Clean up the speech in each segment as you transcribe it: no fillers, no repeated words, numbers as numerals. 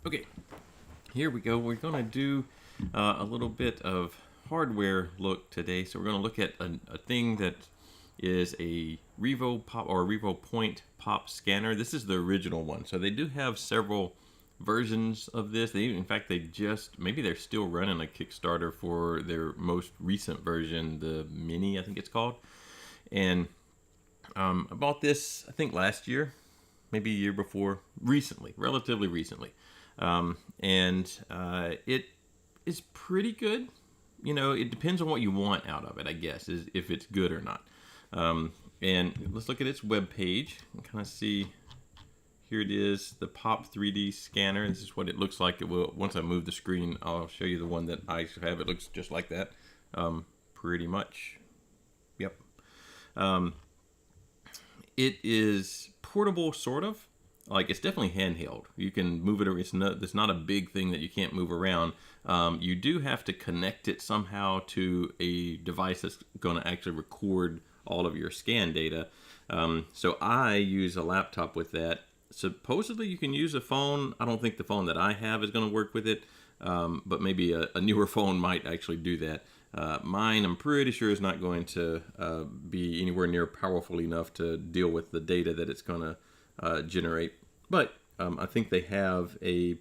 Okay, here we go. We're going to do a little bit of hardware look today. So we're going to look at a thing that is a Revo Pop or Revo Point Pop Scanner. This is the original one. So they do have several versions of this. In fact, maybe they're still running a Kickstarter for their most recent version, the Mini, I think it's called. And I bought this, I think last year, maybe a year before, relatively recently. It is pretty good. You know, it depends on what you want out of it, I guess, is if it's good or not. And let's look at its web page and kind of see. Here it is, the Pop 3D scanner. This is what it looks like. It will, once I move the screen, I'll show you the one that I have. It looks just like that, pretty much. Yep. It is portable, sort of. Like, it's definitely handheld. You can move it. It's not a big thing that you can't move around. You do have to connect it somehow to a device that's going to actually record all of your scan data. So I use a laptop with that. Supposedly you can use a phone. I don't think the phone that I have is going to work with it, but maybe a newer phone might actually do that. Mine, I'm pretty sure, is not going to be anywhere near powerful enough to deal with the data that it's going to generate. But I think they have a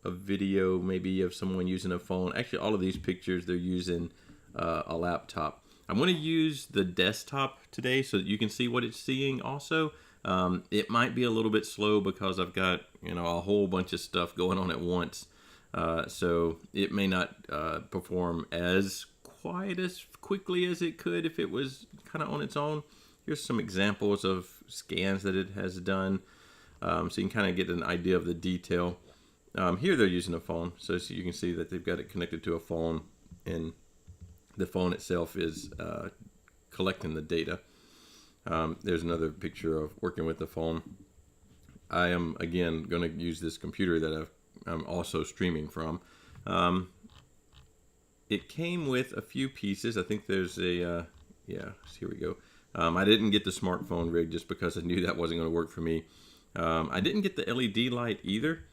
video maybe of someone using a phone. Actually, all of these pictures, they're using a laptop. I'm going to use the desktop today so that you can see what it's seeing also. It might be a little bit slow because I've got, a whole bunch of stuff going on at once. So it may not perform as quite as quickly as it could if it was kind of on its own. Here's some examples of scans that it has done. So you can kind of get an idea of the detail. Here they're using a phone. So you can see that they've got it connected to a phone, and the phone itself is collecting the data. There's another picture of working with the phone. I am, again, going to use this computer that I'm also streaming from. It came with a few pieces. I think there's here we go. I didn't get the smartphone rig just because I knew that wasn't going to work for me. I didn't get the LED light either.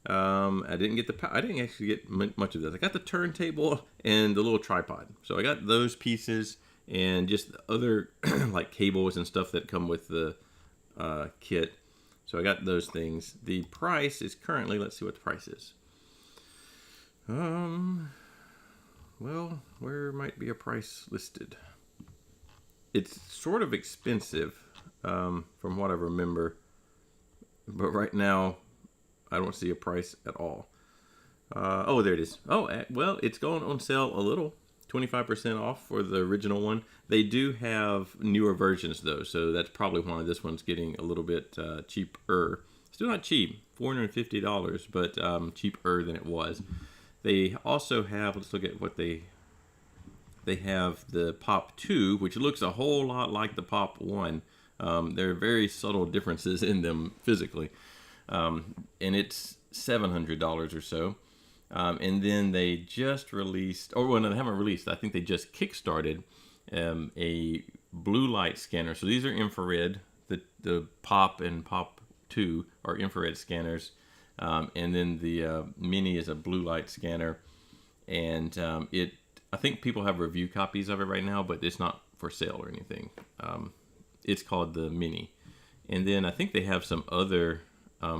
I didn't actually get much of this. I got the turntable and the little tripod. So I got those pieces and just other like cables and stuff that come with the kit. So I got those things. The price is currently, let's see what the price is. Well, where might be a price listed? It's sort of expensive from what I remember. But right now, I don't see a price at all. Oh, there it is. Oh, well, it's going on sale a little. 25% off for the original one. They do have newer versions, though, so that's probably why this one's getting a little bit cheaper. Still not cheap, $450, but cheaper than it was. They also have, let's look at what they have, the Pop 2, which looks a whole lot like the Pop 1. There are very subtle differences in them physically. And it's $700 or so. And then they just released, no, they haven't released. I think they just kickstarted a blue light scanner. So these are infrared. The Pop and Pop 2 are infrared scanners. And then the Mini is a blue light scanner. And I think people have review copies of it right now, but it's not for sale or anything. It's called the Mini. And then I think they have some other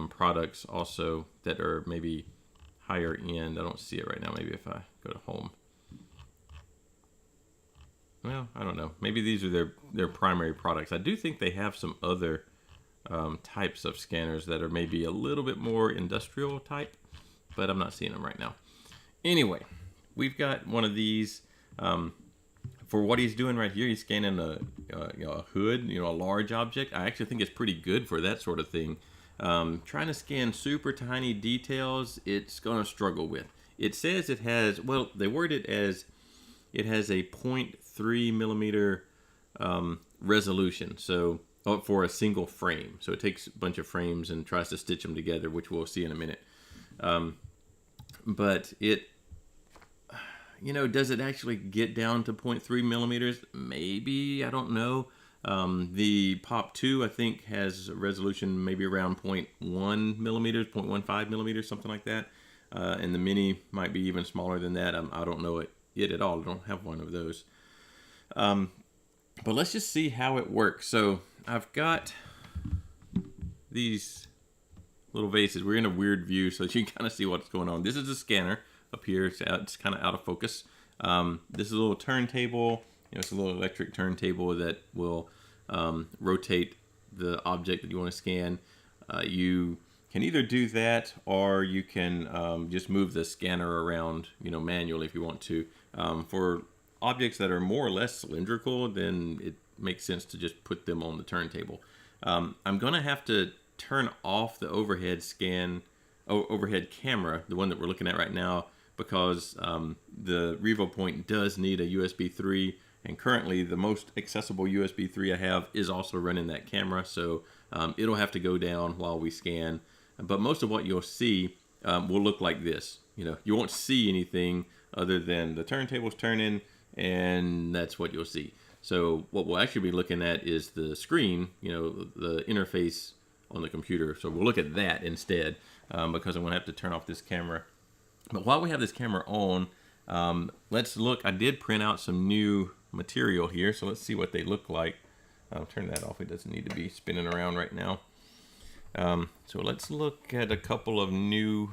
products also that are maybe higher end. I don't see it right now. Maybe if I go to home. Well, I don't know. Maybe these are their primary products. I do think they have some other types of scanners that are maybe a little bit more industrial type, but I'm not seeing them right now. Anyway, we've got one of these. For what he's doing right here, he's scanning a hood, a large object. I actually think it's pretty good for that sort of thing. Trying to scan super tiny details, it's going to struggle with. It says it has, well, they word it as it has a 0.3 millimeter resolution. So for a single frame. So it takes a bunch of frames and tries to stitch them together, which we'll see in a minute. But it, does it actually get down to 0.3 millimeters? Maybe, I don't know. The Pop 2, I think, has a resolution maybe around 0.1 millimeters, 0.15 millimeters, something like that. And the Mini might be even smaller than that. I don't know it at all. I don't have one of those. But let's just see how it works. So I've got these little vases. We're in a weird view so that you can kind of see what's going on. This is a scanner up here. It's kind of out of focus. This is a little turntable. It's a little electric turntable that will rotate the object that you want to scan. You can either do that, or you can just move the scanner around, manually if you want to. For objects that are more or less cylindrical, then it makes sense to just put them on the turntable. I'm going to have to turn off the overhead camera, the one that we're looking at right now, because the Revo Point does need a USB 3, and currently the most accessible USB 3 I have is also running that camera, so it'll have to go down while we scan. But most of what you'll see will look like this. You won't see anything other than the turntable's turning, and that's what you'll see. So what we'll actually be looking at is the screen, the interface on the computer. So we'll look at that instead, because I'm going to have to turn off this camera. But while we have this camera on, let's look. I did print out some new material here, so let's see what they look like. I'll turn that off. It doesn't need to be spinning around right now. So let's look at a couple of new,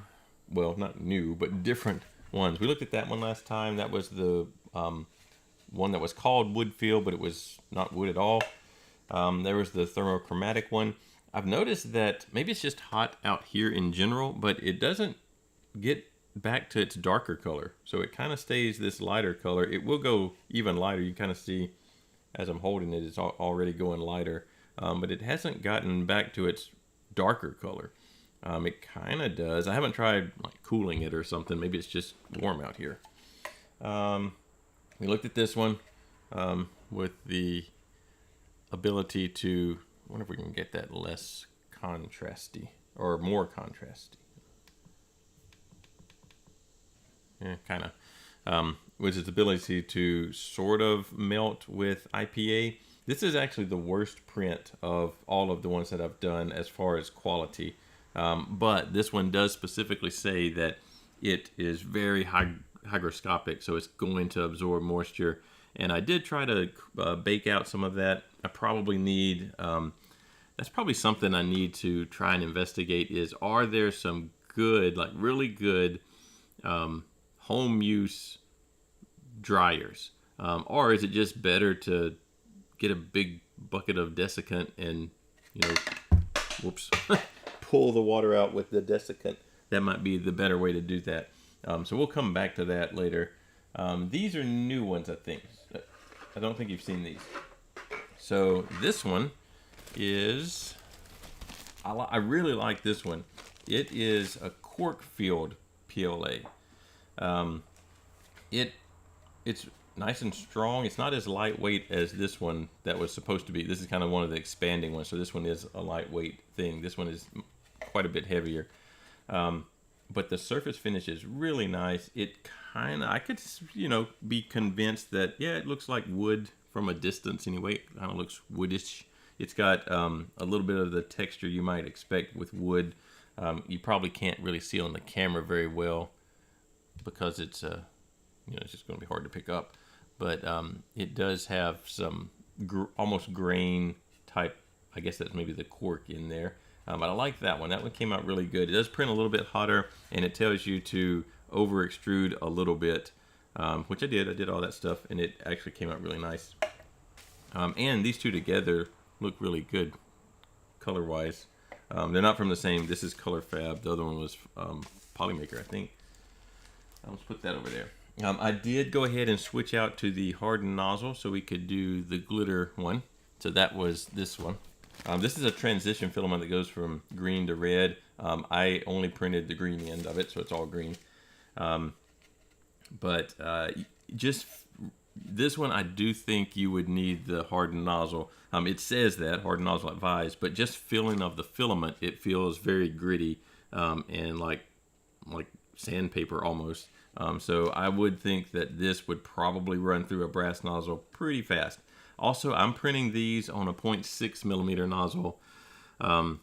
well, not new, but different ones. We looked at that one last time. That was the one that was called wood feel, but it was not wood at all. There was the thermochromatic one. I've noticed that maybe it's just hot out here in general, but it doesn't get back to its darker color. So it kind of stays this lighter color. It will go even lighter. You kind of see as I'm holding it, it's already going lighter. But it hasn't gotten back to its darker color. It kind of does. I haven't tried like cooling it or something. Maybe it's just warm out here. We looked at this one with the ability to, I wonder if we can get that less contrasty or more contrasty. Yeah, kind of. With its ability to sort of melt with IPA. This is actually the worst print of all of the ones that I've done as far as quality. But this one does specifically say that it is very hygroscopic, so it's going to absorb moisture. And I did try to bake out some of that. I probably need, that's probably something I need to try and investigate, is are there some good, like really good home use dryers? Or is it just better to get a big bucket of desiccant and, whoops, pull the water out with the desiccant? That might be the better way to do that. So we'll come back to that later. These are new ones, I think. I don't think you've seen these. So this one is, I really like this one. It is a cork filled PLA. It's nice and strong. It's not as lightweight as this one that was supposed to be. This is kind of one of the expanding ones, so this one is a lightweight thing. This one is quite a bit heavier. But the surface finish is really nice. It kind of, I could, be convinced that, yeah, it looks like wood from a distance anyway. It kind of looks woodish. It's got a little bit of the texture you might expect with wood. You probably can't really see on the camera very well because it's it's just going to be hard to pick up. But it does have some almost grain type, I guess that's maybe the cork in there. But I like that one. That one came out really good. It does print a little bit hotter, and it tells you to over extrude a little bit, which I did. I did all that stuff, and it actually came out really nice. And these two together look really good color-wise. They're not from the same. This is Color Fab. The other one was Polymaker, I think. Let's put that over there. I did go ahead and switch out to the hardened nozzle so we could do the glitter one. So that was this one. This is a transition filament that goes from green to red. I only printed the green end of it, so it's all green. But just this one, I do think you would need the hardened nozzle. It says that, hardened nozzle advised, but just feeling of the filament, it feels very gritty and like sandpaper almost. So I would think that this would probably run through a brass nozzle pretty fast. Also, I'm printing these on a 0.6 millimeter nozzle. Well,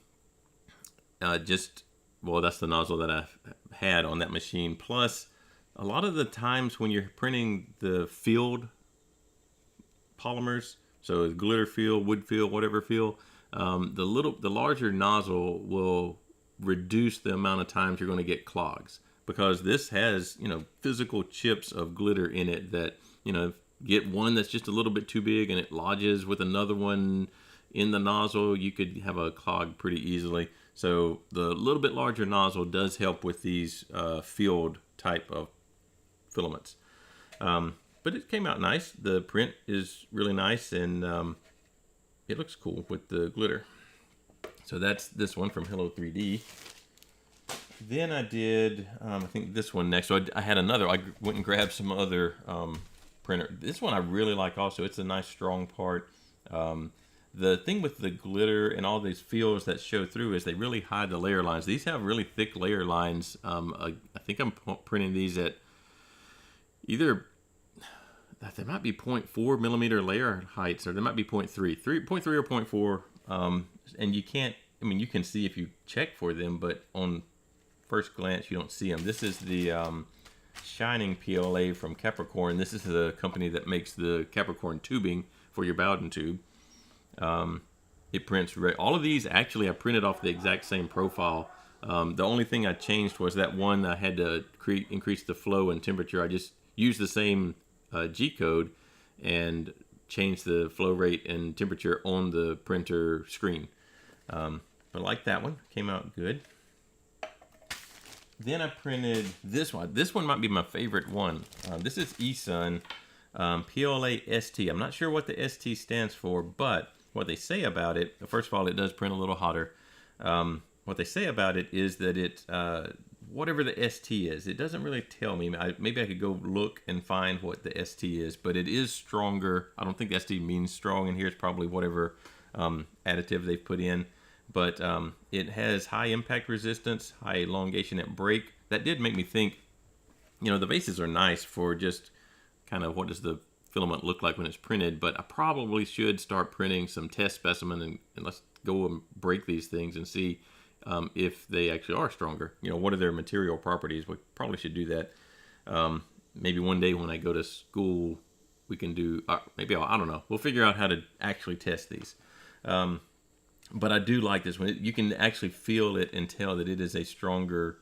that's the nozzle that I've had on that machine. Plus, a lot of the times when you're printing the field polymers, so glitter feel, wood feel, whatever feel, the larger nozzle will reduce the amount of times you're going to get clogs, because this has, physical chips of glitter in it that, get one that's just a little bit too big and it lodges with another one in the nozzle, you could have a clog pretty easily. So the little bit larger nozzle does help with these field type of filaments. But it came out nice. The print is really nice, and it looks cool with the glitter. So that's this one from Hello 3D. Then I did, I think this one next. So I had another. I went and grabbed some other printer. This one I really like also. It's a nice strong part. The thing with the glitter and all these fields that show through is they really hide the layer lines. These have really thick layer lines. I think I'm printing these at either, there might be 0.4 millimeter layer heights, or there might be 0.3 or 0.4. And you can't, you can see if you check for them, but on first glance you don't see them. This is the Shining PLA from Capricorn. This is the company that makes the Capricorn tubing for your Bowden tube. It prints all of these. Actually, I printed off the exact same profile. The only thing I changed was that one I had to increase the flow and temperature. I just used the same G code and changed the flow rate and temperature on the printer screen. But I like that one. Came out good. Then I printed this one. This one might be my favorite one. This is eSun PLA ST. I'm not sure what the ST stands for, but what they say about it, first of all, it does print a little hotter. What they say about it is that it, whatever the ST is, it doesn't really tell me. Maybe I could go look and find what the ST is, but it is stronger. I don't think ST means strong, and here's probably whatever additive they've put in. But it has high impact resistance, high elongation at break. That did make me think, the bases are nice for just kind of what does the filament look like when it's printed, but I probably should start printing some test specimen and let's go and break these things and see if they actually are stronger. What are their material properties? We probably should do that. Maybe one day when I go to school, we can do, maybe I don't know. We'll figure out how to actually test these. But I do like this one. You can actually feel it and tell that it is a stronger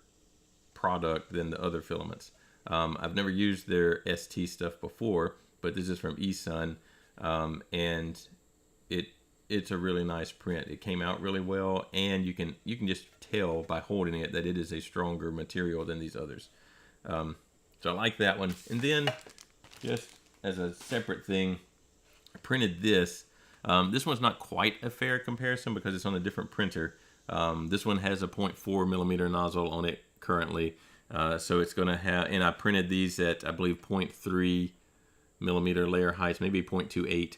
product than the other filaments. I've never used their ST stuff before, but this is from eSun, and it's a really nice print. It came out really well, and you can just tell by holding it that it is a stronger material than these others. So I like that one. And then, just as a separate thing, I printed this. This one's not quite a fair comparison because it's on a different printer. This one has a 0.4 millimeter nozzle on it currently. So it's going to have, and I printed these at, I believe, 0.3 millimeter layer heights, maybe 0.28.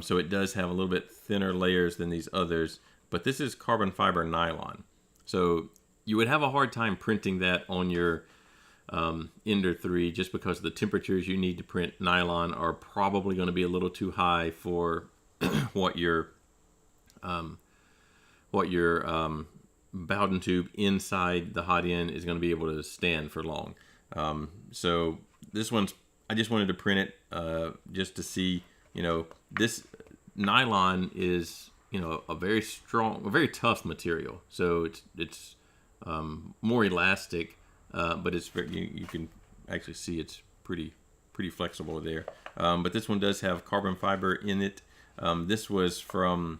So it does have a little bit thinner layers than these others, but this is carbon fiber nylon. So you would have a hard time printing that on your Ender 3 just because the temperatures you need to print nylon are probably going to be a little too high for what your Bowden tube inside the hot end is going to be able to stand for long. So this one's, I just wanted to print it just to see, this nylon is, a very strong, a very tough material. So it's more elastic, but it's very, you can actually see it's pretty flexible there. But this one does have carbon fiber in it. This was from,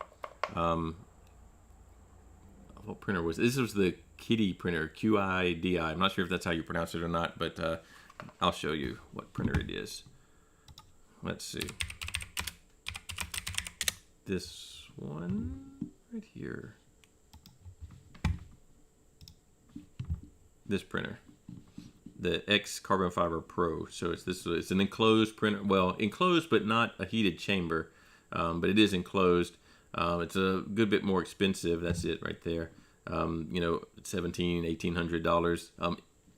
what printer was this? This was the Kitty printer, QIDI. I'm not sure if that's how you pronounce it or not, but I'll show you what printer it is. Let's see. This one right here. This printer, the X Carbon Fiber Pro. So it's an enclosed printer. Well, enclosed but not a heated chamber, but it is enclosed. It's a good bit more expensive. That's it right there. $1,800.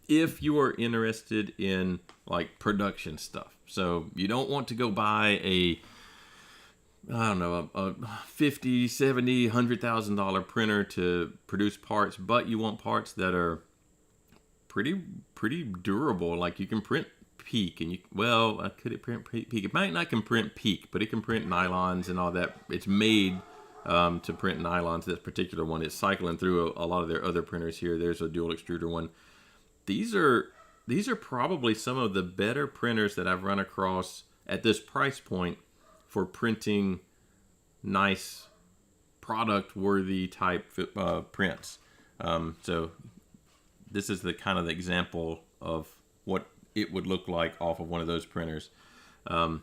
If you are interested in like production stuff, so you don't want to go buy a I don't know, a 50, 70, $100,000 printer to produce parts, but you want parts that are pretty durable. Like you can print PEEK, and could it print PEEK? It might not can print PEEK, but it can print nylons and all that. It's made to print nylons. This particular one, it's cycling through a lot of their other printers here. There's a dual extruder one. These are probably some of the better printers that I've run across at this price point for printing nice product-worthy type prints. So this is the kind of the example of what it would look like off of one of those printers. I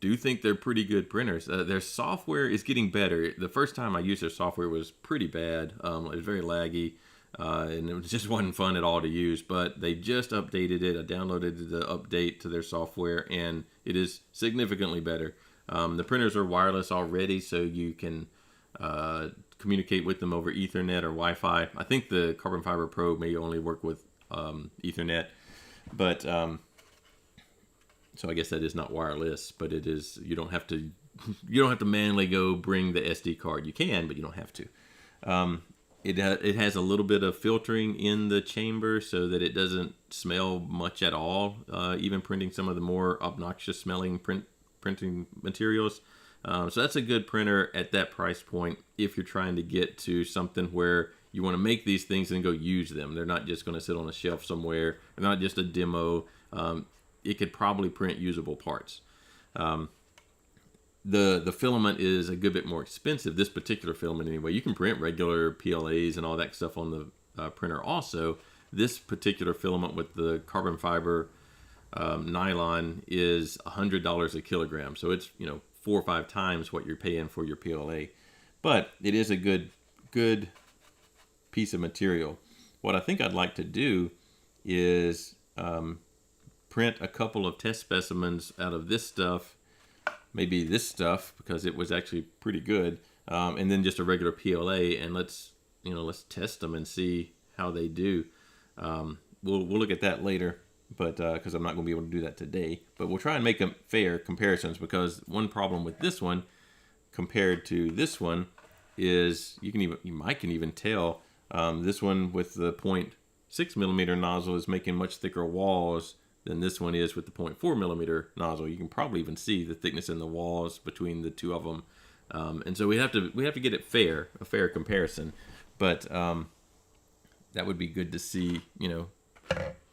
do think they're pretty good printers. Their software is getting better. The first time I used their software was pretty bad. It was very laggy. And it just wasn't fun at all to use, but they just updated it. I downloaded the update to their software, and it is significantly better. The printers are wireless already, so you can communicate with them over Ethernet or Wi-Fi. I think the Carbon Fiber Pro may only work with Ethernet, but so I guess that is not wireless, but it is. You don't have to manually go bring the SD card. You can, but you don't have to. It has a little bit of filtering in the chamber so that it doesn't smell much at all, even printing some of the more obnoxious smelling printing materials. So that's a good printer at that price point if you're trying to get to something where you want to make these things and go use them. They're not just going to sit on a shelf somewhere. They're not just a demo. It could probably print usable parts. The filament is a good bit more expensive. This particular filament, anyway. You can print regular PLAs and all that stuff on the printer. Also, this particular filament with the carbon fiber nylon is $100 a kilogram. So it's 4 or 5 times what you're paying for your PLA. But it is a good piece of material. What I think I'd like to do is print a couple of test specimens out of this stuff. Maybe this stuff, because it was actually pretty good, and then just a regular PLA, and let's test them and see how they do. We'll look at that later, but because I'm not going to be able to do that today. But we'll try and make fair comparisons, because one problem with this one compared to this one is you can even tell this one with the 0.6 millimeter nozzle is making much thicker walls than this one is with the 0.4 millimeter nozzle. You can probably even see the thickness in the walls between the two of them, and so we have to get it a fair comparison. But that would be good to see,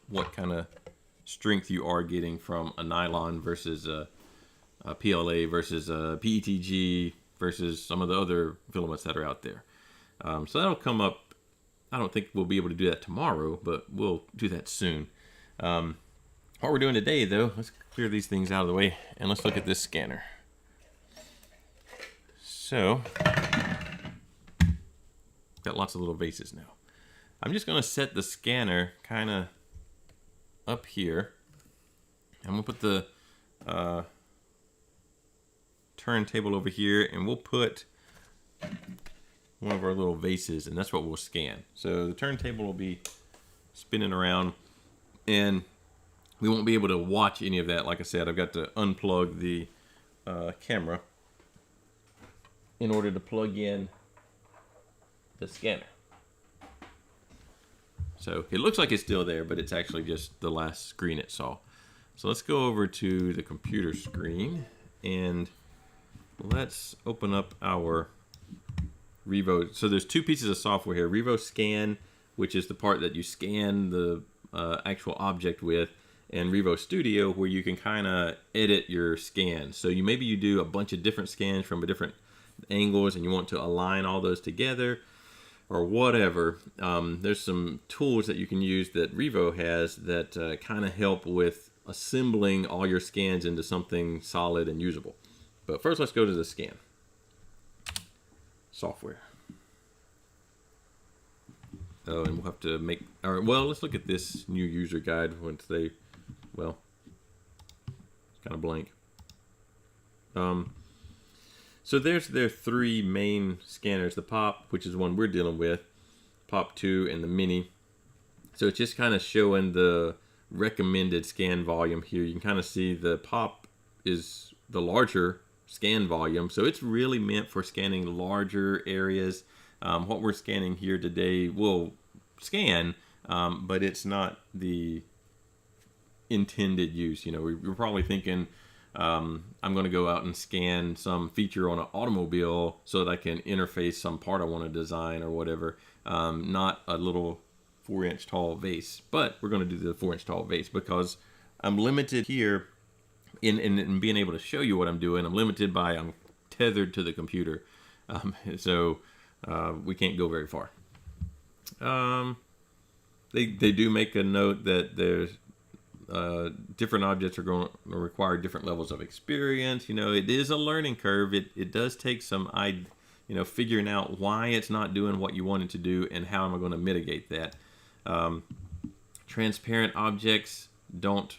what kind of strength you are getting from a nylon versus a PLA versus a PETG versus some of the other filaments that are out there. So that'll come up. I don't think we'll be able to do that tomorrow, but we'll do that soon. What we're doing today, though, let's clear these things out of the way, and let's look at this scanner. So, got lots of little vases now. I'm just going to set the scanner kind of up here. I'm going to put the turntable over here, and we'll put one of our little vases, and that's what we'll scan. So the turntable will be spinning around, and we won't be able to watch any of that. Like I said, I've got to unplug the camera in order to plug in the scanner. So it looks like it's still there, but it's actually just the last screen it saw. So let's go over to the computer screen, and let's open up our Revo. So there's 2 pieces of software here. Revo Scan, which is the part that you scan the actual object with, and Revo Studio, where you can kind of edit your scans. So maybe you do a bunch of different scans from different angles, and you want to align all those together or whatever. There's some tools that you can use that Revo has that kind of help with assembling all your scans into something solid and usable. But first, let's go to the scan software. Oh, and we'll have to make. All right, well, let's look at this new user guide once they. Well, it's kind of blank. So there's their 3 main scanners: the Pop, which is the one we're dealing with, Pop 2, and the Mini. So it's just kind of showing the recommended scan volume here. You can kind of see the Pop is the larger scan volume. So it's really meant for scanning larger areas. What we're scanning here today will scan, but it's not the intended use. You know, we're probably thinking, I'm going to go out and scan some feature on an automobile so that I can interface some part I want to design or whatever. Not a little 4-inch tall vase, but we're going to do the 4-inch tall vase because I'm limited here in being able to show you what I'm doing. I'm limited by I'm tethered to the computer, so we can't go very far. They do make a note that there's different objects are going to require different levels of experience. You know, it is a learning curve. It does take some figuring out why it's not doing what you want it to do and how am I going to mitigate that. Transparent objects don't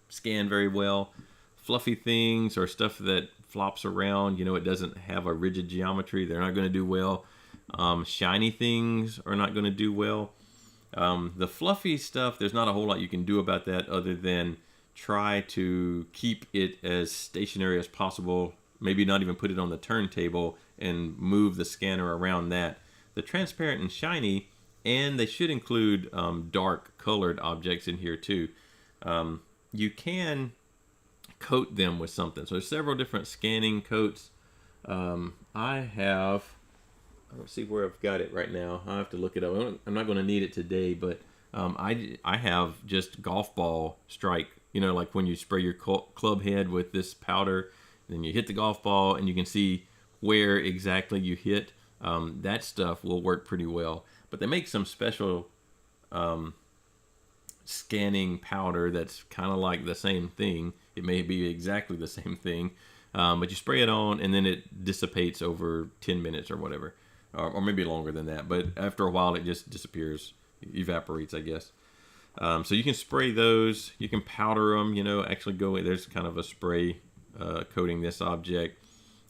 scan very well. Fluffy things or stuff that flops around, you know, it doesn't have a rigid geometry, they're not going to do well. Shiny things are not going to do well. The fluffy stuff, there's not a whole lot you can do about that other than try to keep it as stationary as possible. Maybe not even put it on the turntable and move the scanner around that. The transparent and shiny, and they should include dark colored objects in here too. You can coat them with something. So there's several different scanning coats. I don't see where I've got it right now. I have to look it up. I'm not going to need it today, but I have just golf ball strike. You know, like when you spray your club head with this powder, then you hit the golf ball and you can see where exactly you hit. That stuff will work pretty well. But they make some special scanning powder that's kind of like the same thing. It may be exactly the same thing, but you spray it on and then it dissipates over 10 minutes or whatever. Or maybe longer than that, but after a while it just disappears, evaporates, I guess. So you can spray those, you can powder them, you know, actually there's kind of a spray coating this object,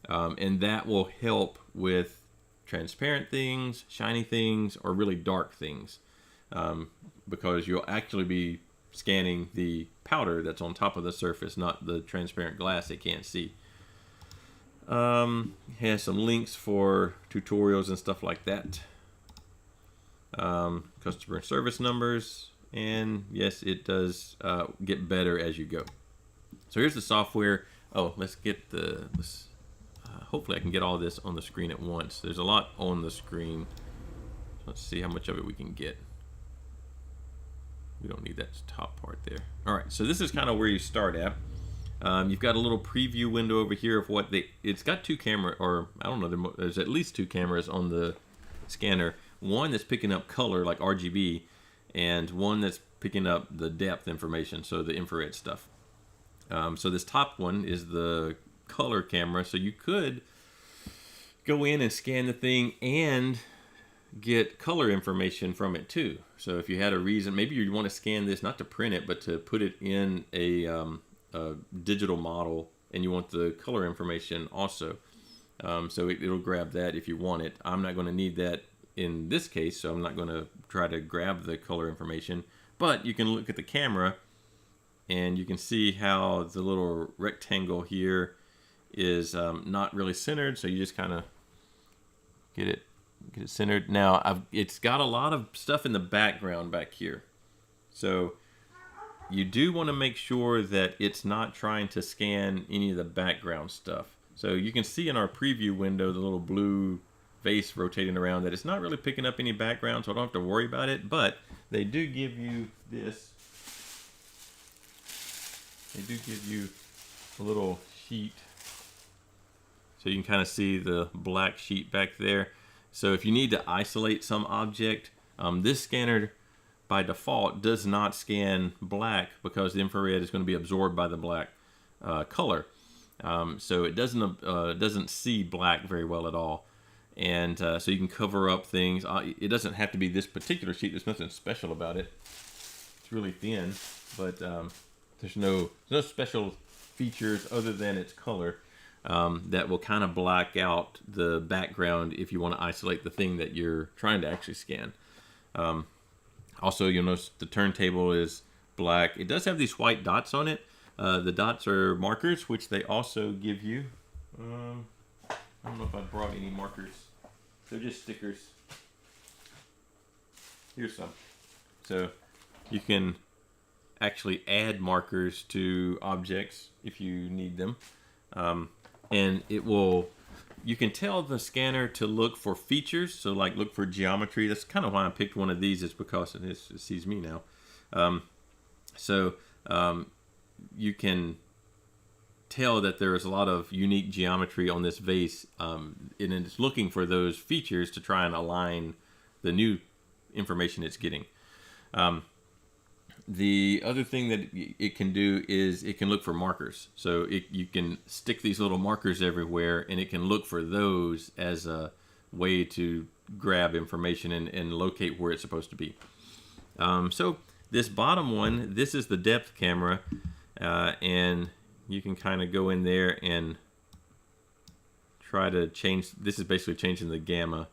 and that will help with transparent things, shiny things, or really dark things, because you'll actually be scanning the powder that's on top of the surface, not the transparent glass it can't see. Has some links for tutorials and stuff like that. Customer service numbers, and yes, it does get better as you go. So here's the software. Oh, let's get hopefully I can get all this on the screen at once. There's a lot on the screen. Let's see how much of it we can get. We don't need that top part there. All right, so this is kind of where you start at. You've got a little preview window over here of what it's got two camera, or I don't know, there's at least two cameras on the scanner. One that's picking up color like RGB, and one that's picking up the depth information, so the infrared stuff. So this top one is the color camera, so you could go in and scan the thing and get color information from it too. So if you had a reason, maybe you want to scan this not to print it, but to put it in a digital model, and you want the color information also. So it'll grab that if you want it. I'm not going to need that in this case, so I'm not going to try to grab the color information. But you can look at the camera, and you can see how the little rectangle here is not really centered. So you just kind of get it centered. Now it's got a lot of stuff in the background back here, so you do want to make sure that it's not trying to scan any of the background stuff. So you can see in our preview window the little blue vase rotating around that it's not really picking up any background, so I don't have to worry about it. But they do give you this. They do give you a little sheet, so you can kind of see the black sheet back there. So if you need to isolate some object, this scanner by default does not scan black because the infrared is going to be absorbed by the black color. So it doesn't see black very well at all. And so you can cover up things. It doesn't have to be this particular sheet. There's nothing special about it. It's really thin, but there's no special features other than its color that will kind of black out the background if you want to isolate the thing that you're trying to actually scan. Also, you'll notice the turntable is black. It does have these white dots on it, The dots are markers, which they also give you. I don't know if I brought any markers. They're just stickers. Here's some. So you can actually add markers to objects if you need them. And it will, you can tell the scanner to look for features. So like look for geometry. That's kind of why I picked one of these, is because it sees me now. You can tell that there is a lot of unique geometry on this vase, and it's looking for those features to try and align the new information it's getting. The other thing that it can do is it can look for markers. So you can stick these little markers everywhere, and it can look for those as a way to grab information and locate where it's supposed to be. So this bottom one, this is the depth camera, and you can kind of go in there and try to change. This is basically changing the gamma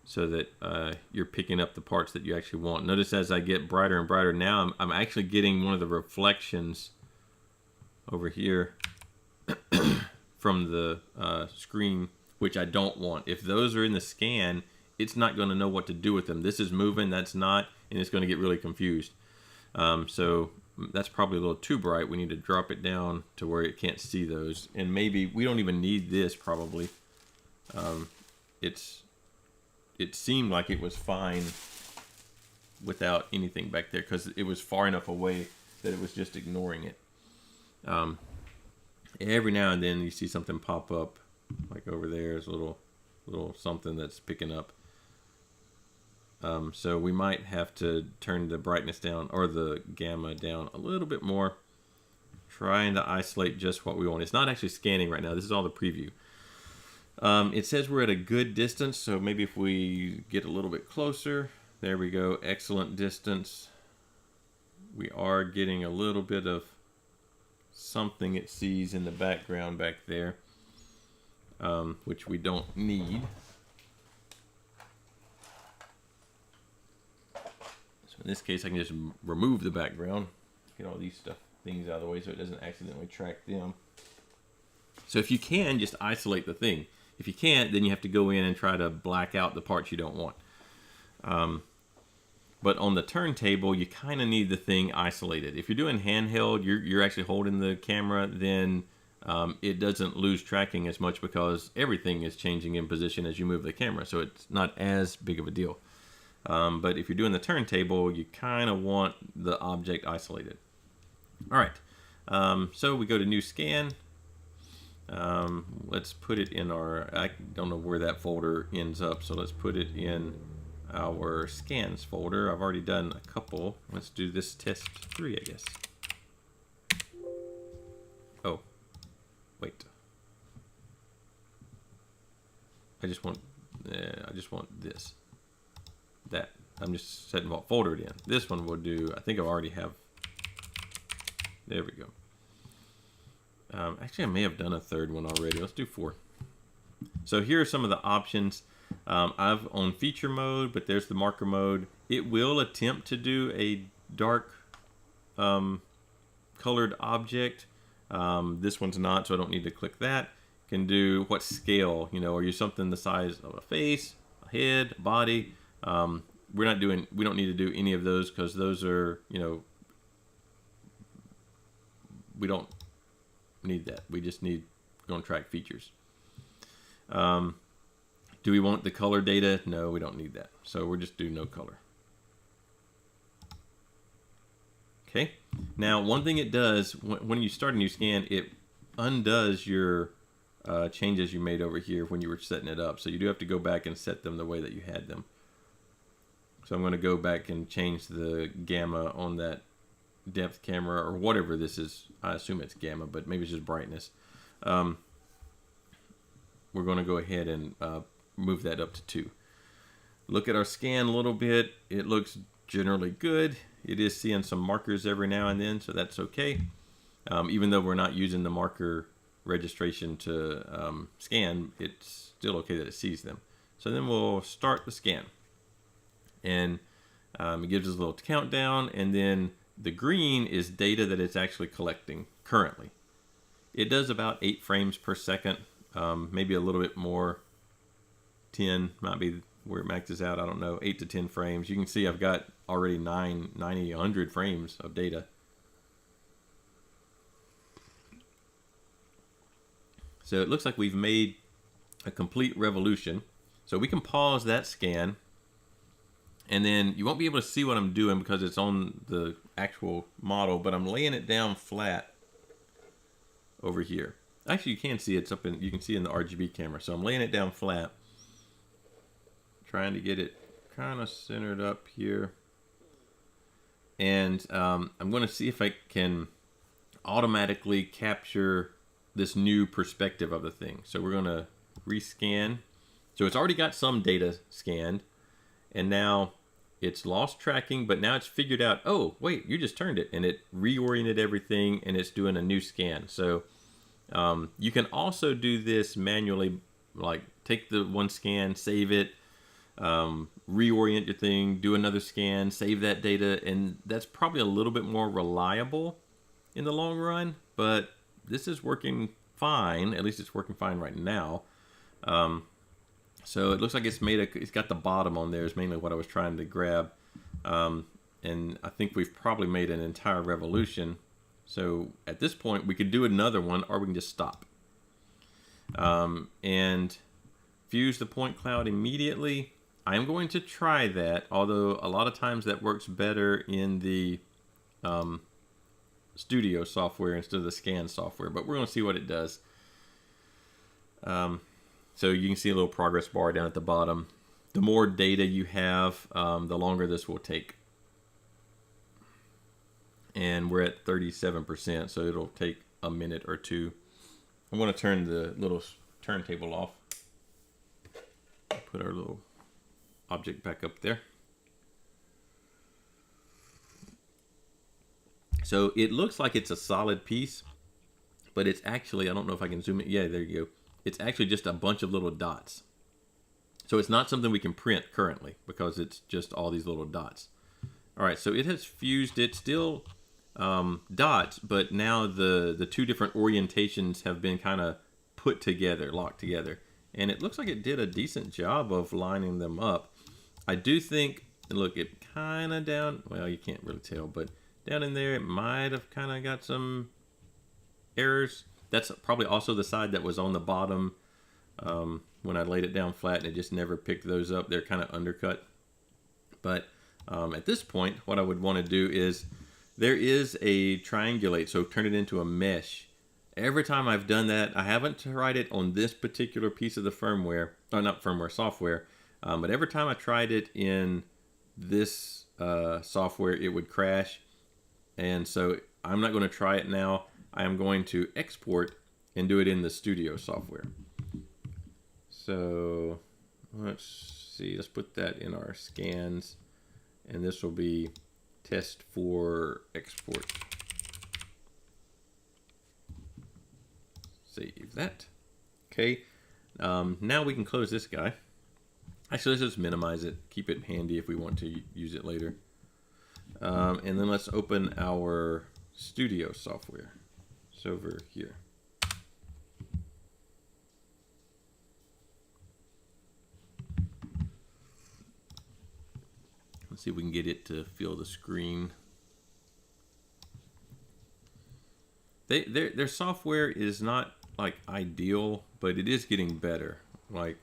so that you're picking up the parts that you actually want. Notice as I get brighter and brighter, now I'm actually getting one of the reflections over here from the screen, which I don't want. If those are in the scan, it's not going to know what to do with them. This is moving, that's not, and it's going to get really confused. So that's probably a little too bright. We need to drop it down to where it can't see those. And maybe we don't even need this probably. It seemed like it was fine without anything back there because it was far enough away that it was just ignoring it. Every now and then you see something pop up, like over there is a little something that's picking up. So we might have to turn the brightness down or the gamma down a little bit more, trying to isolate just what we want. It's not actually scanning right now. This is all the preview. It says we're at a good distance, so maybe if we get a little bit closer, there we go, excellent distance. We are getting a little bit of something it sees in the background back there, which we don't need. So in this case, I can just remove the background, get all these things out of the way so it doesn't accidentally track them. So if you can, just isolate the thing. If you can't, then you have to go in and try to black out the parts you don't want. But on the turntable, you kind of need the thing isolated. If you're doing handheld, you're actually holding the camera, then it doesn't lose tracking as much because everything is changing in position as you move the camera, so it's not as big of a deal. But if you're doing the turntable, you kind of want the object isolated. All right, so we go to New Scan. Let's put it in our, I don't know where that folder ends up, so let's put it in our scans folder. I've already done a couple. Let's do this test 3, I guess. Oh, wait. I just want this. That. I'm just setting what folder it in. This one will do, I think I already have. There we go. Actually, I may have done a third one already. Let's do 4. So here are some of the options. I've on feature mode, but there's the marker mode. It will attempt to do a dark colored object. This one's not, so I don't need to click that. Can do what scale, are you something the size of a face, a head, a body. We don't need to do any of those because those are, we don't need that. We just need going to track features. Do we want the color data? No, we don't need that. So we'll just do no color. Okay. Now, one thing it does when you start a new scan, it undoes your changes you made over here when you were setting it up. So you do have to go back and set them the way that you had them. So I'm going to go back and change the gamma on that depth camera or whatever this is. I assume it's gamma, but maybe it's just brightness. We're going to go ahead and move that up to 2. Look at our scan a little bit. It looks generally good. It is seeing some markers every now and then, so that's okay. Even though we're not using the marker registration to scan, it's still okay that it sees them. So then we'll start the scan. And it gives us a little countdown, and then the green is data that it's actually collecting currently. It does about 8 frames per second, maybe a little bit more. 10 might be where it maxes out. I don't know, 8 to 10 frames. You can see I've got already 90, 100 frames of data. So it looks like we've made a complete revolution. So we can pause that scan, and then you won't be able to see what I'm doing because it's on the actual model, but I'm laying it down flat over here. Actually, you can see it's up in, you can see in the RGB camera. So I'm laying it down flat, trying to get it kind of centered up here. And I'm going to see if I can automatically capture this new perspective of the thing. So we're going to rescan. So it's already got some data scanned, and now it's lost tracking, but now it's figured out, oh, wait, you just turned it, and it reoriented everything, and it's doing a new scan. So you can also do this manually, like take the one scan, save it, reorient your thing, do another scan, save that data, and that's probably a little bit more reliable in the long run, but this is working fine. At least it's working fine right now. So it looks like it's got the bottom on there is mainly what I was trying to grab. And I think we've probably made an entire revolution. So at this point we could do another one, or we can just stop. And fuse the point cloud immediately. I'm going to try that, although a lot of times that works better in the studio software instead of the scan software, but we're going to see what it does. So you can see a little progress bar down at the bottom. The more data you have, the longer this will take. And we're at 37%, so it'll take a minute or two. I'm going to turn the little turntable off. Put our little object back up there. So it looks like it's a solid piece, but it's actually, I don't know if I can zoom it. Yeah, there you go. It's actually just a bunch of little dots. So it's not something we can print currently because it's just all these little dots. All right, so it has fused it, still dots, but now the two different orientations have been kind of put together, locked together. And it looks like it did a decent job of lining them up. I do think, look, it kind of down, well, you can't really tell, but down in there, it might have kind of got some errors. That's probably also the side that was on the bottom when I laid it down flat, and it just never picked those up. They're kind of undercut. But at this point, what I would want to do is, there is a triangulate, so turn it into a mesh. Every time I've done that, I haven't tried it on this particular piece of the firmware, or not firmware, software, but every time I tried it in this software, it would crash. And so I'm not going to try it now. I am going to export and do it in the studio software. So let's see, let's put that in our scans, and this will be test for export. Save that. Okay, now we can close this guy. Actually, let's just minimize it, keep it handy if we want to use it later. And then let's open our studio software. It's over here. Let's see if we can get it to fill the screen. Their software is not like ideal, but it is getting better. Like,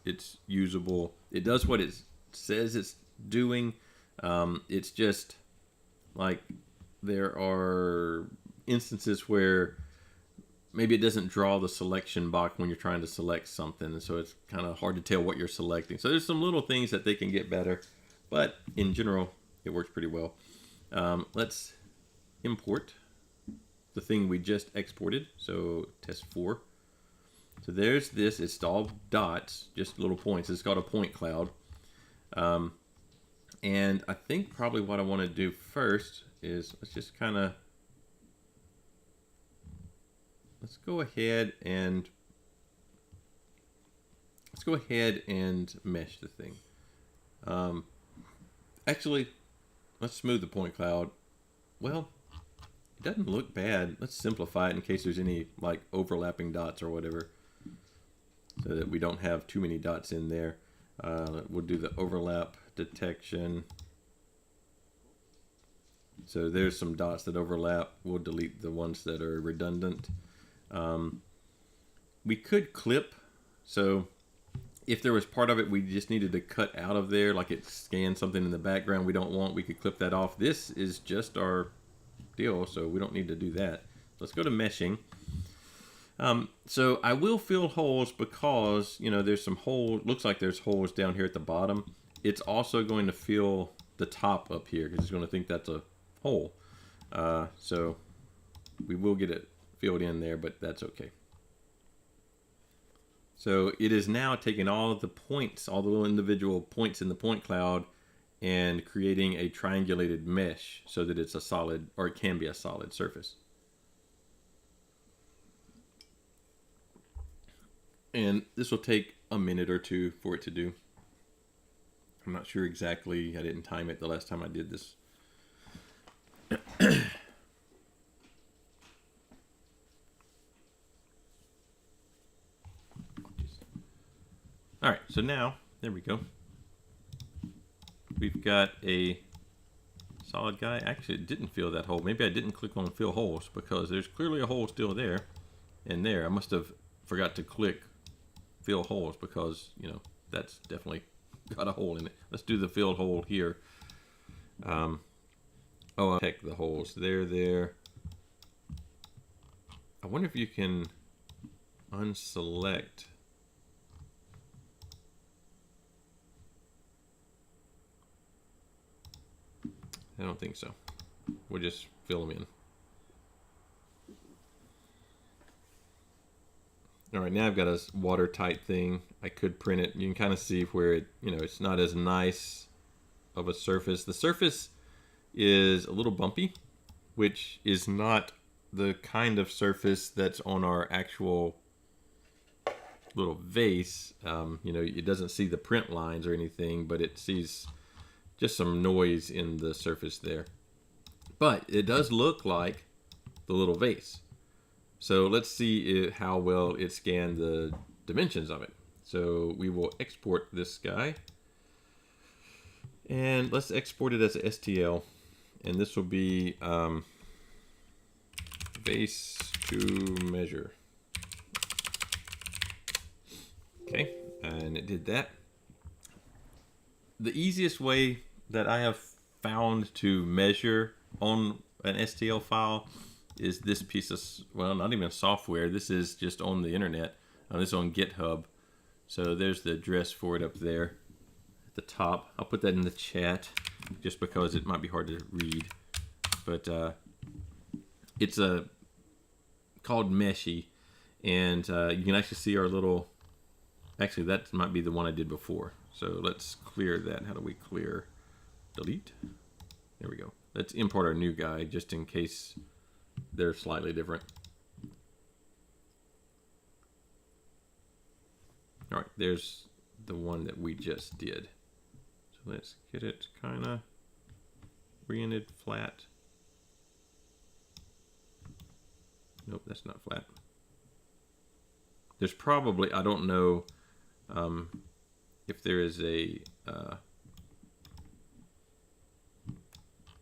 it's usable. It does what it says it's doing. It's just like there are instances where maybe it doesn't draw the selection box when you're trying to select something, and so it's kind of hard to tell what you're selecting. So there's some little things that they can get better, but in general, it works pretty well. Let's import the thing we just exported. So test 4. So there's this. It's all dots, just little points. It's called a point cloud. And I think probably what I want to do first is let's go ahead and mesh the thing. Actually, let's smooth the point cloud well, it doesn't look bad. Let's simplify it in case there's any like overlapping dots or whatever, so that we don't have too many dots in there. We'll do the overlap detection. So there's some dots that overlap. We'll delete the ones that are redundant. We could clip. So if there was part of it we just needed to cut out of there, like it scanned something in the background we don't want, we could clip that off. This is just our deal, so we don't need to do that. Let's go to meshing. So I will fill holes because, you know, there's some holes, looks like there's holes down here at the bottom. It's also going to fill the top up here because it's going to think that's a hole. So we will get it filled in there, but that's okay. So it is now taking all of the points, all the little individual points in the point cloud, and creating a triangulated mesh so that it's a solid, or it can be a solid surface. And this will take a minute or two for it to do. I'm not sure exactly, I didn't time it the last time I did this. All right, so now, there we go. We've got a solid guy. Actually, it didn't fill that hole. Maybe I didn't click on fill holes because there's clearly a hole still there and there. I must have forgot to click fill holes because, you know, that's definitely got a hole in it. Let's do the filled hole here. I'll check the holes. There. I wonder if you can unselect. I don't think so. We'll just fill them in. All right, now I've got a watertight thing. I could print it. You can kind of see where it, you know, it's not as nice of a surface. The surface is a little bumpy, which is not the kind of surface that's on our actual little vase. You know, it doesn't see the print lines or anything, but it sees just some noise in the surface there. But it does look like the little vase. So let's see how well it scanned the dimensions of it. So we will export this guy. And let's export it as a STL. And this will be vase to measure. Okay, and it did that. The easiest way that I have found to measure on an STL file is this piece of, well, not even software. This is just on the internet. This is on GitHub. So there's the address for it up there at the top. I'll put that in the chat just because it might be hard to read. But it's called Meshy. And you can actually see our little, actually that might be the one I did before. So let's clear that. How do we clear? Delete. There we go. Let's import our new guy just in case they're slightly different. All right, there's the one that we just did. So let's get it kind of oriented flat. Nope, that's not flat. There's probably, I don't know if there is a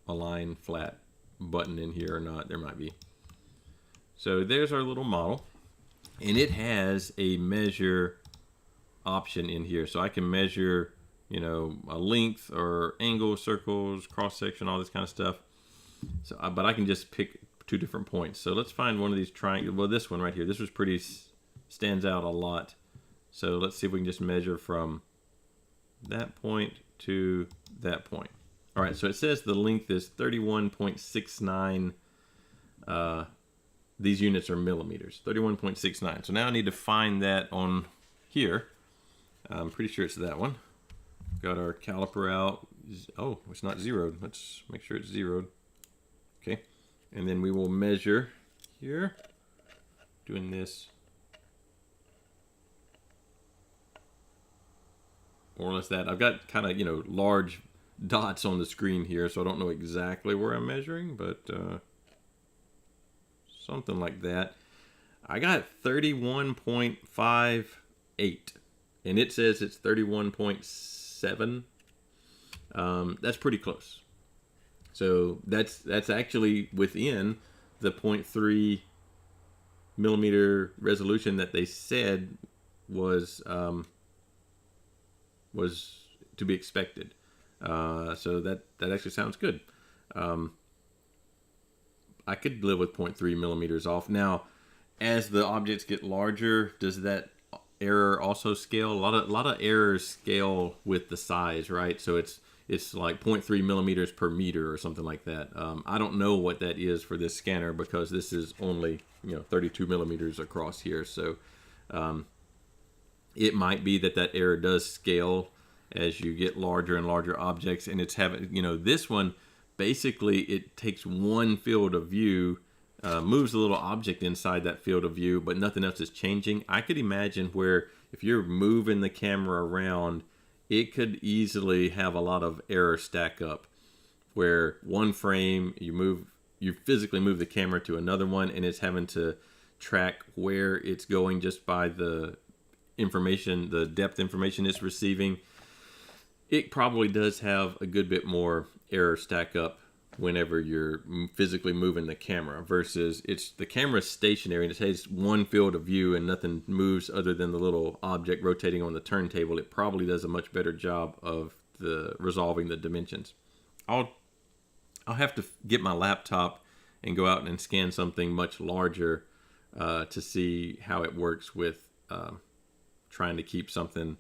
align flat button in here or not. There might be. So there's our little model, and it has a measure option in here, so I can measure, you know, a length or angle, circles, cross section, all this kind of stuff. So but I can just pick two different points. So let's find one of these triangles. Well, this one right here, this was pretty, stands out a lot. So let's see if we can just measure from that point to that point. All right, so it says the length is 31.69. These units are millimeters, 31.69. So now I need to find that on here. I'm pretty sure it's that one. Got our caliper out. Oh, it's not zeroed. Let's make sure it's zeroed. Okay, and then we will measure here, doing this. More or less that. I've got kind of, you know, large dots on the screen here, so I don't know exactly where I'm measuring, but something like that. I got 31.58, and it says it's 31.7. That's pretty close. So that's actually within the 0.3 millimeter resolution that they said was to be expected. So that actually sounds good. I could live with 0.3 millimeters off. Now, as the objects get larger, does that error also scale? A lot of errors scale with the size, right? So it's like 0.3 millimeters per meter or something like that. I don't know what that is for this scanner because this is only 32 millimeters across here. So it might be that error does scale as you get larger and larger objects, and it's having this one. Basically, it takes one field of view, moves a little object inside that field of view, but nothing else is changing. I could imagine where if you're moving the camera around, it could easily have a lot of error stack up, where one frame you physically move the camera to another one, and it's having to track where it's going just by the information, the depth information it's receiving. It probably does have a good bit more error stack up whenever you're physically moving the camera versus the camera's stationary and it has one field of view and nothing moves other than the little object rotating on the turntable. It probably does a much better job of resolving the dimensions. I'll have to get my laptop and go out and scan something much larger to see how it works with trying to keep something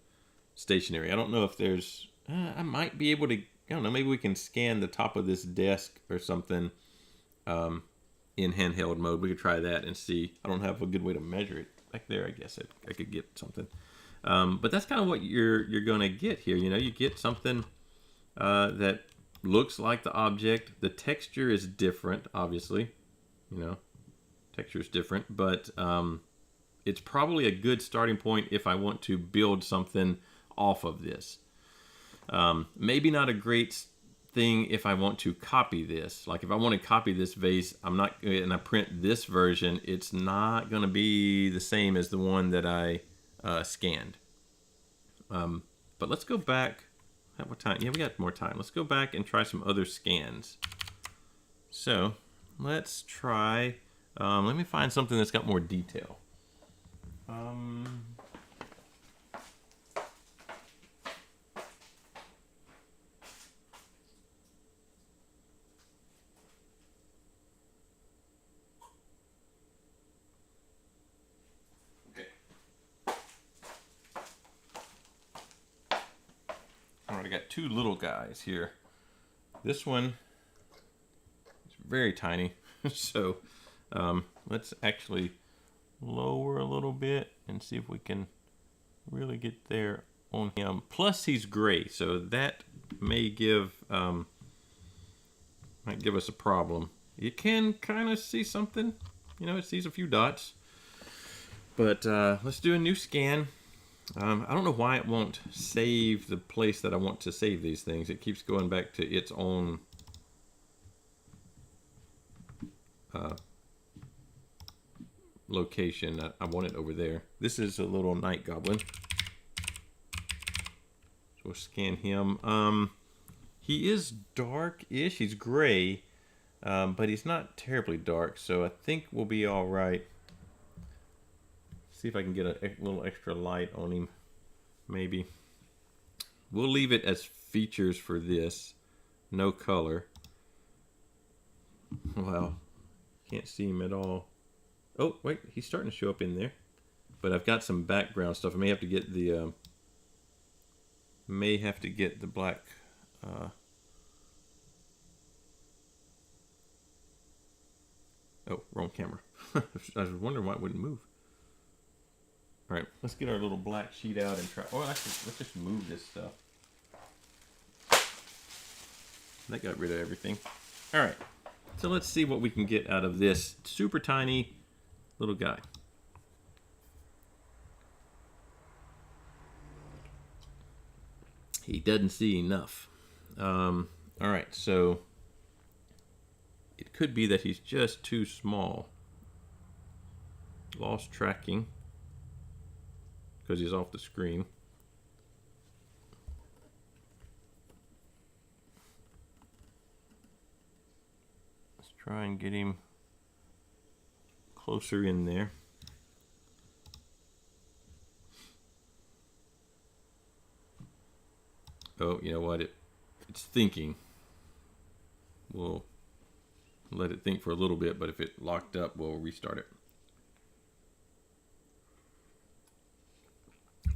stationary. I don't know if there's I might be able to, I don't know, maybe we can scan the top of this desk or something in handheld mode. We could try that and see. I don't have a good way to measure it. Back there, I guess I could get something. But that's kind of what you're going to get here. You get something that looks like the object. The texture is different, obviously. Texture is different. But it's probably a good starting point if I want to build something off of this. Maybe not a great thing if I want to copy this. Like if I want to copy this vase, and I print this version, it's not going to be the same as the one that I scanned. But let's go back. Have what time? Yeah, we got more time. Let's go back and try some other scans. So let's try. Let me find something that's got more detail. I got two little guys here. This one is very tiny, so let's actually lower a little bit and see if we can really get there on him. Plus he's gray, so that may give might give us a problem. You can kind of see something, it sees a few dots, but let's do a new scan. I don't know why it won't save the place that I want to save these things. It keeps going back to its own location. I want it over there. This is a little night goblin. So we'll scan him. He is dark-ish. He's gray, but he's not terribly dark, so I think we'll be all right. See if I can get a little extra light on him, maybe. We'll leave it as features for this. No color. Wow. Can't see him at all. Oh, wait, he's starting to show up in there. But I've got some background stuff. I may have to get the black oh, wrong camera. I was wondering why it wouldn't move. All right, let's get our little black sheet out and try. Oh, let's just move this stuff. That got rid of everything. All right, so let's see what we can get out of this super tiny little guy. He doesn't see enough. All right, so it could be that he's just too small. Lost tracking because he's off the screen. Let's try and get him closer in there. Oh, you know what? It's thinking. We'll let it think for a little bit, but if it locked up, we'll restart it.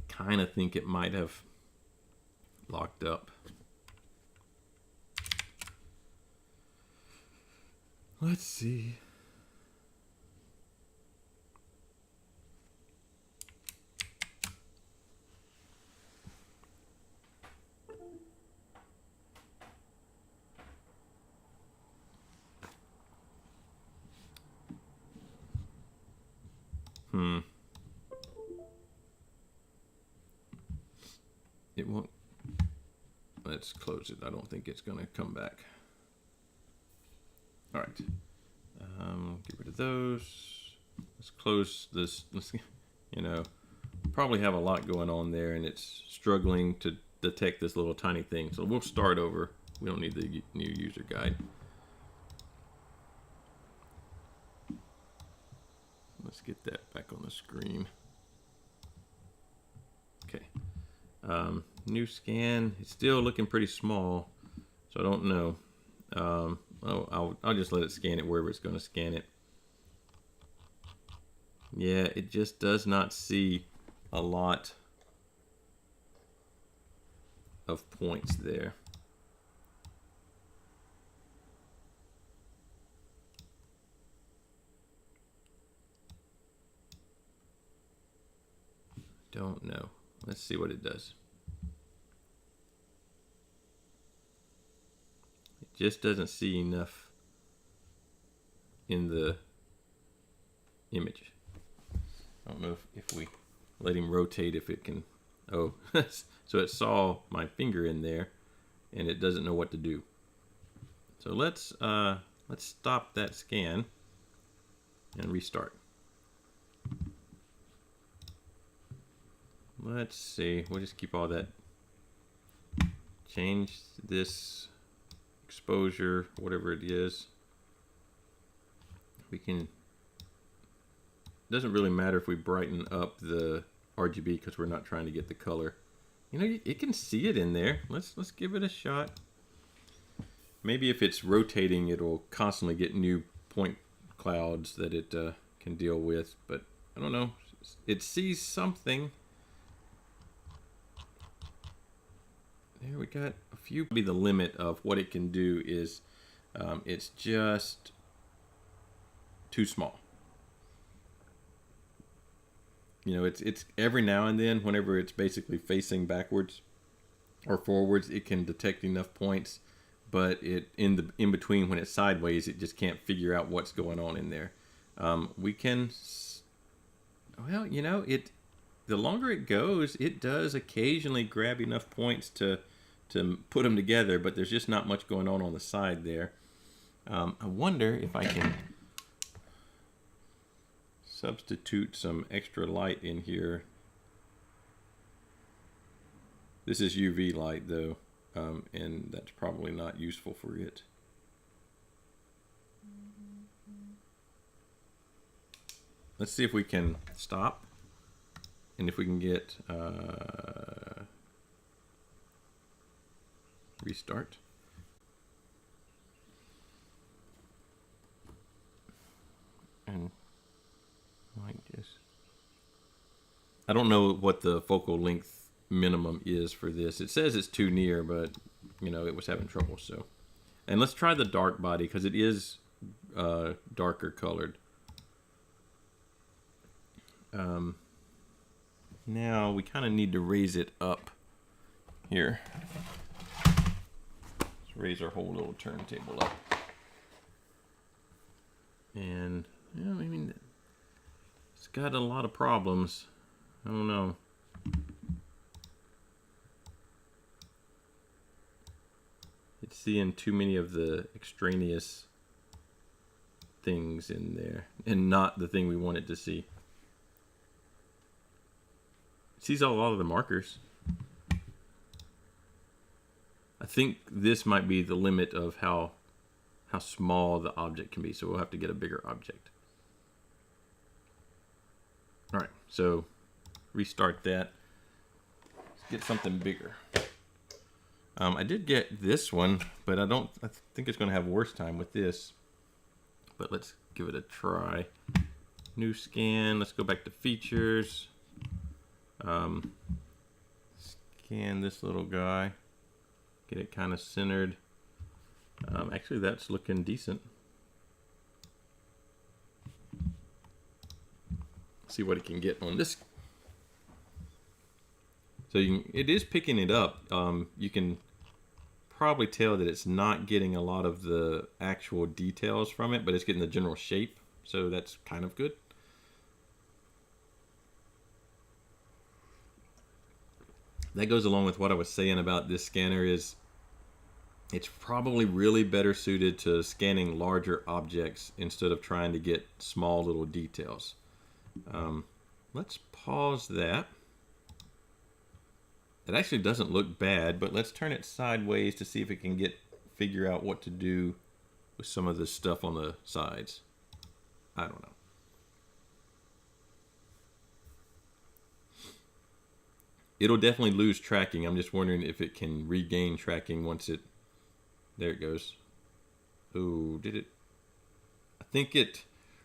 Kind of think it might have locked up. Let's see. It won't. Let's close it. I don't think it's going to come back. All right. Get rid of those. Let's close this. Let's, you know, probably have a lot going on there, and it's struggling to detect this little tiny thing. So we'll start over. We don't need the new user guide. Let's get that back on the screen. Okay. New scan. It's still looking pretty small, so I don't know. I'll just let it scan it wherever it's going to scan it. Yeah, it just does not see a lot of points there. Don't know. Let's see what it does. It just doesn't see enough in the image. I don't know if we let him rotate, if it can. Oh, so it saw my finger in there, and it doesn't know what to do. So let's stop that scan and restart. Let's see. We'll just keep all that. Change this exposure, whatever it is. We can. Doesn't really matter if we brighten up the RGB because we're not trying to get the color. You know, it can see it in there. Let's give it a shot. Maybe if it's rotating, it'll constantly get new point clouds that it can deal with. But I don't know. It sees something. There we got a few. Be the limit of what it can do is it's just too small. You know, it's every now and then, whenever it's basically facing backwards or forwards, it can detect enough points, but it in between, when it's sideways, it just can't figure out what's going on in there. We can, well, you know, the longer it goes, it does occasionally grab enough points to put them together, but there's just not much going on the side there. I wonder if I can substitute some extra light in here. This is UV light though, and that's probably not useful for it. Let's see if we can stop, and if we can get restart. And I don't know what the focal length minimum is for this. It says it's too near, but you know, it was having trouble. So, and let's try the dark body because it is darker colored. Now we kind of need to raise it up here. Let's raise our whole little turntable up. And you know, I mean, it's got a lot of problems. I don't know. seeing too many of the extraneous things in there and not the thing we wanted to see. It sees a lot of the markers. I think this might be the limit of how small the object can be, so we'll have to get a bigger object. All right, so restart that. Let's get something bigger. I did get this one, but I think it's going to have worse time with this. But let's give it a try. New scan. Let's go back to features. Scan this little guy. Get it kind of centered. Actually, that's looking decent. See what it can get on this. So it is picking it up. You can probably tell that it's not getting a lot of the actual details from it, but it's getting the general shape. So that's kind of good. That goes along with what I was saying about this scanner is it's probably really better suited to scanning larger objects instead of trying to get small little details. Let's pause that. It actually doesn't look bad, but let's turn it sideways to see if it can figure out what to do with some of this stuff on the sides. I don't know. It'll definitely lose tracking. I'm just wondering if it can regain tracking once it... There it goes. Oh, did it? I think it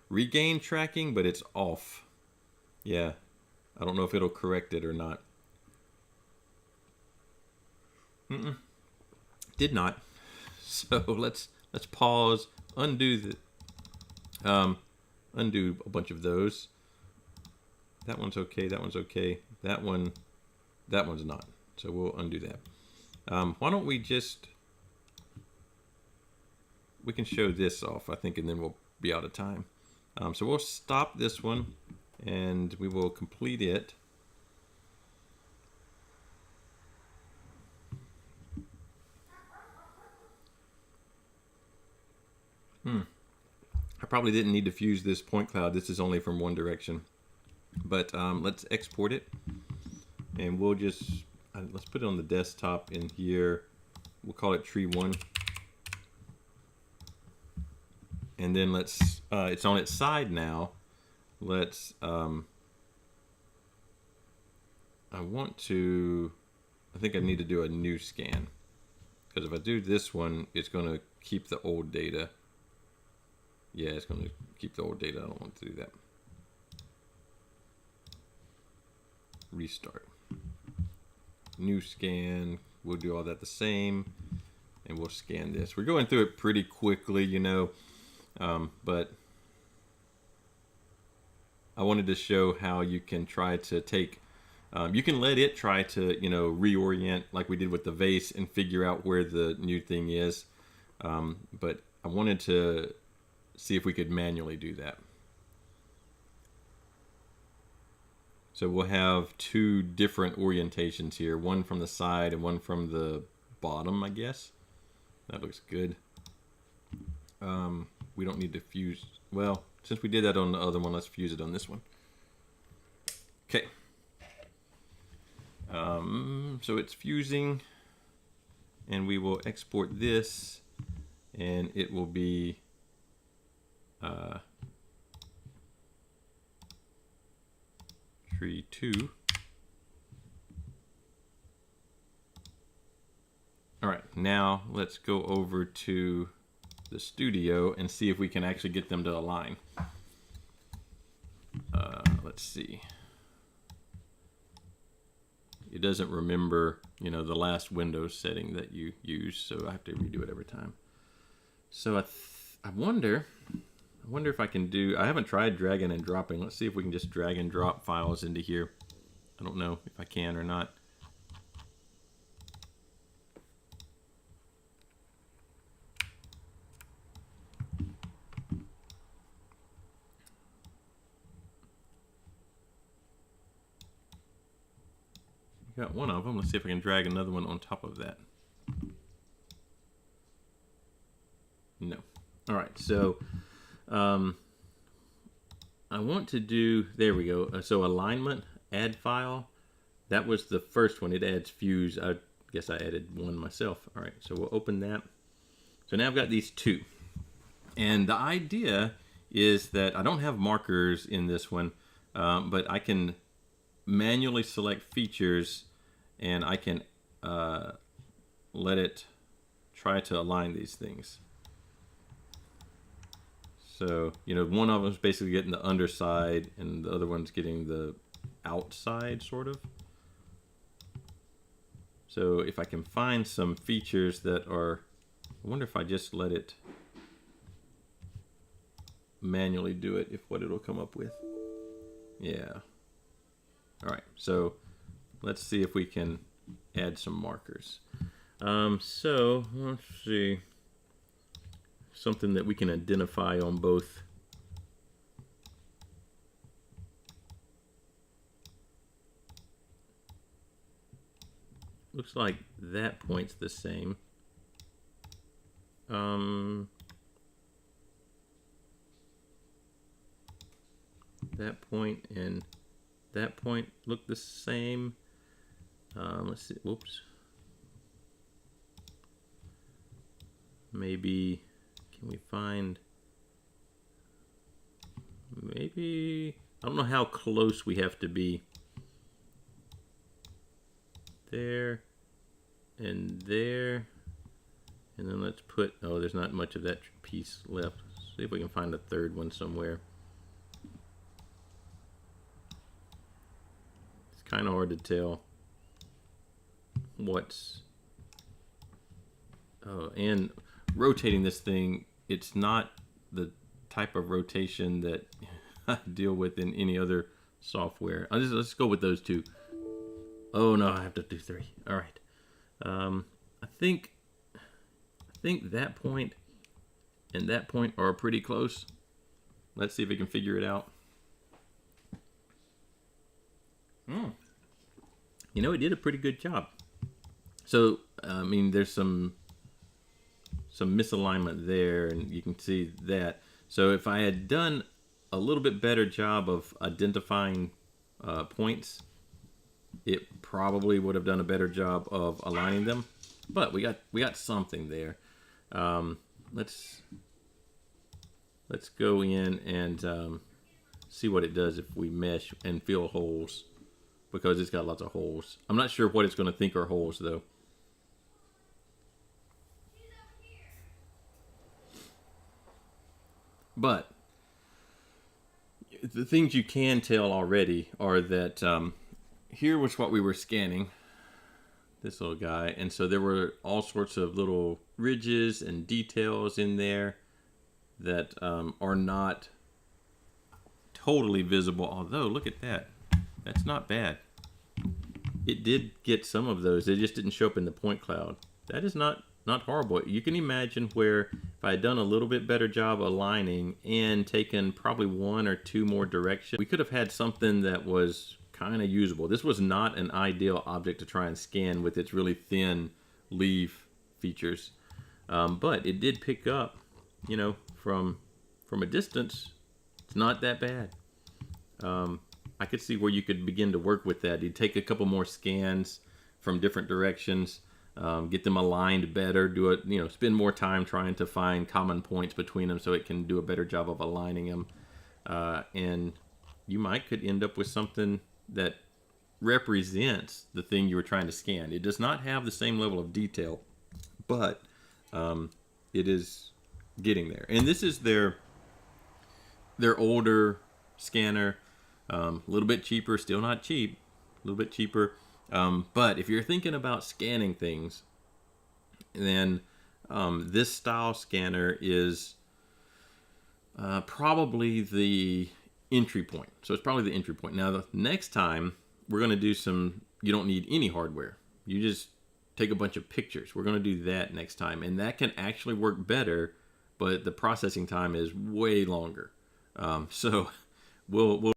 regained tracking, but it's off. Yeah. I don't know if it'll correct it or not. Did not. So let's pause, undo undo a bunch of those. That one's okay, that one's okay. That one's not. So we'll undo that. Why don't we can show this off, I think, and then we'll be out of time. So we'll stop this one and we will complete it. I probably didn't need to fuse this point cloud. This is only from one direction. But let's export it. And we'll just, let's put it on the desktop in here. We'll call it tree 1. And then let's, it's on its side now. Let's, I think I need to do a new scan. Because if I do this one, it's going to keep the old data. Yeah, it's going to keep the old data. I don't want to do that. Restart. New scan. We'll do all that the same. And we'll scan this. We're going through it pretty quickly, you know. But I wanted to show how you can try to take... you can let it try to, you know, reorient like we did with the vase and figure out where the new thing is. But I wanted to see if we could manually do that. So we'll have two different orientations here, one from the side and one from the bottom, I guess. That looks good. We don't need to fuse. Well, since we did that on the other one, let's fuse it on this one. Okay. So it's fusing, and we will export this, and it will be tree 2. All right, now let's go over to the studio and see if we can actually get them to align. Let's see. It doesn't remember, you know, the last Windows setting that you used, so I have to redo it every time. So I wonder if I can do, I haven't tried dragging and dropping. Let's see if we can just drag and drop files into here. I don't know if I can or not. Got one of them. Let's see if I can drag another one on top of that. All right, so I want to do, there we go. So alignment, add file. That was the first one. It adds fuse. I guess I added one myself. All right, so we'll open that. So now I've got these two. And the idea is that I don't have markers in this one, but I can manually select features and I can let it try to align these things. So, you know, one of them is basically getting the underside and the other one's getting the outside, sort of. So if I can find some features that are, I wonder if I just let it manually do it, if what it'll come up with. Yeah. All right, so let's see if we can add some markers. So let's see. Something that we can identify on both. Looks like that point's the same. That point and that point look the same. Let's see. Whoops. Maybe. Can we find, maybe, I don't know how close we have to be. There and there. And then let's put, oh, there's not much of that piece left. Let's see if we can find a third one somewhere. It's kind of hard to tell what's, oh, and rotating this thing, it's not the type of rotation that I deal with in any other software. Let's go with those two. Oh no, I have to do three. All right. I think that point and that point are pretty close. Let's see if we can figure it out. You know, it did a pretty good job. So I mean, there's some misalignment there, and you can see that. So if I had done a little bit better job of identifying points, it probably would have done a better job of aligning them. But we got something there. Let's go in and see what it does if we mesh and fill holes, because it's got lots of holes. I'm not sure what it's going to think are holes though. But the things you can tell already are that here was what we were scanning, this little guy, and so there were all sorts of little ridges and details in there that are not totally visible, although look at that. That's not bad. It did get some of those. They just didn't show up in the point cloud. That is not horrible. You can imagine where if I had done a little bit better job aligning and taken probably one or two more directions, we could have had something that was kind of usable. This was not an ideal object to try and scan with its really thin leaf features, but it did pick up, you know, from a distance. It's not that bad. I could see where you could begin to work with that. You'd take a couple more scans from different directions, get them aligned better, do it, you know, spend more time trying to find common points between them so it can do a better job of aligning them. And you could end up with something that represents the thing you were trying to scan. It does not have the same level of detail, but it is getting there. And this is their older scanner, a little bit cheaper, still not cheap, a little bit cheaper. But if you're thinking about scanning things, then this style scanner is probably the entry point. So it's probably the entry point. Now, the next time we're going to do you don't need any hardware. You just take a bunch of pictures. We're going to do that next time. And that can actually work better, but the processing time is way longer. So we'll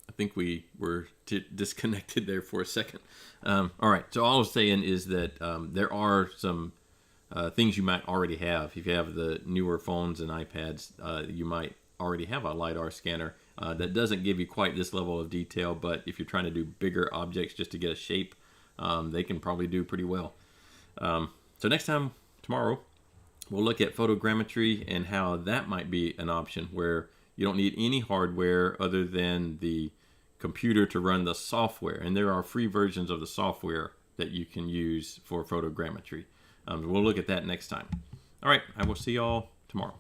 I think we were disconnected there for a second. All right, so all I was saying is that there are some things you might already have. If you have the newer phones and iPads, you might already have a LiDAR scanner that doesn't give you quite this level of detail, but if you're trying to do bigger objects just to get a shape, they can probably do pretty well. So next time, tomorrow, we'll look at photogrammetry and how that might be an option where you don't need any hardware other than the computer to run the software. And there are free versions of the software that you can use for photogrammetry. We'll look at that next time. All right, I will see y'all tomorrow.